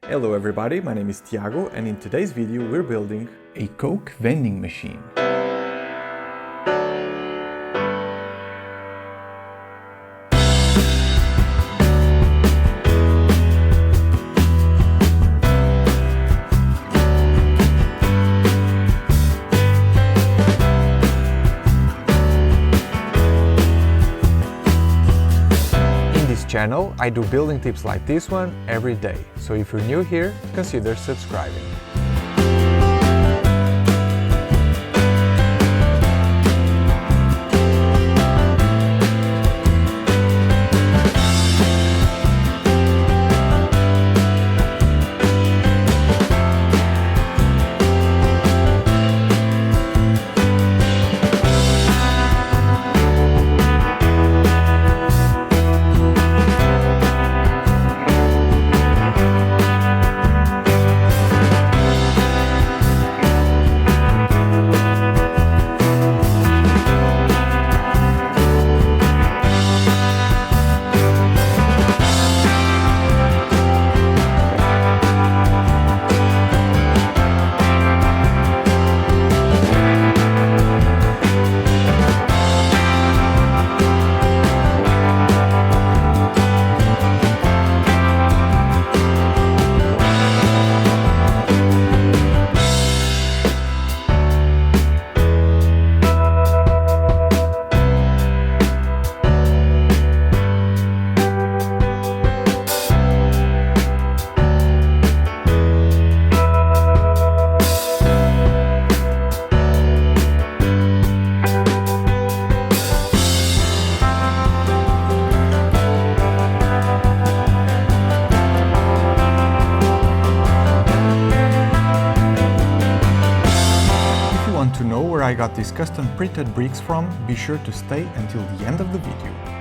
Hello everybody, my name is Tiago and in today's video we're building a Coke vending machine. Channel, I do building tips like this one every day, so if you're new here, consider subscribing. To know where I got these custom printed bricks from, be sure to stay until the end of the video.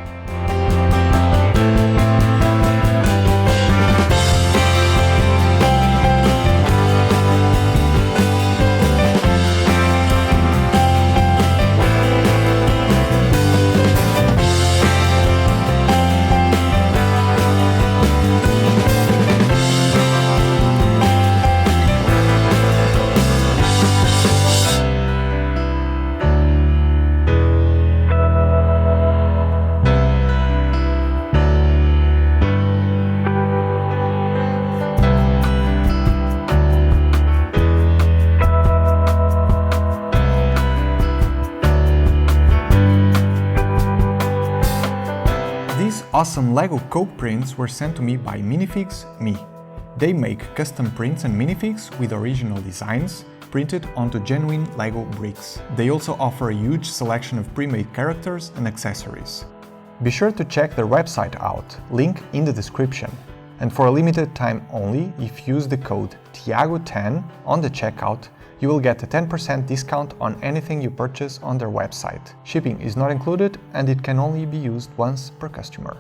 These awesome LEGO Coke prints were sent to me by Minifigs Me. They make custom prints and minifigs with original designs printed onto genuine LEGO bricks. They also offer a huge selection of pre-made characters and accessories. Be sure to check their website out, link in the description. And for a limited time only, if you use the code Tiago10 on the checkout, you will get a 10% discount on anything you purchase on their website. Shipping is not included and it can only be used once per customer.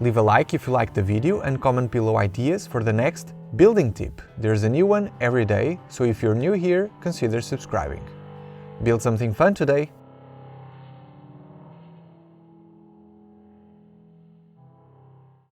Leave a like if you liked the video and comment below ideas for the next building tip. There's a new one every day, so if you're new here, consider subscribing. Build something fun today!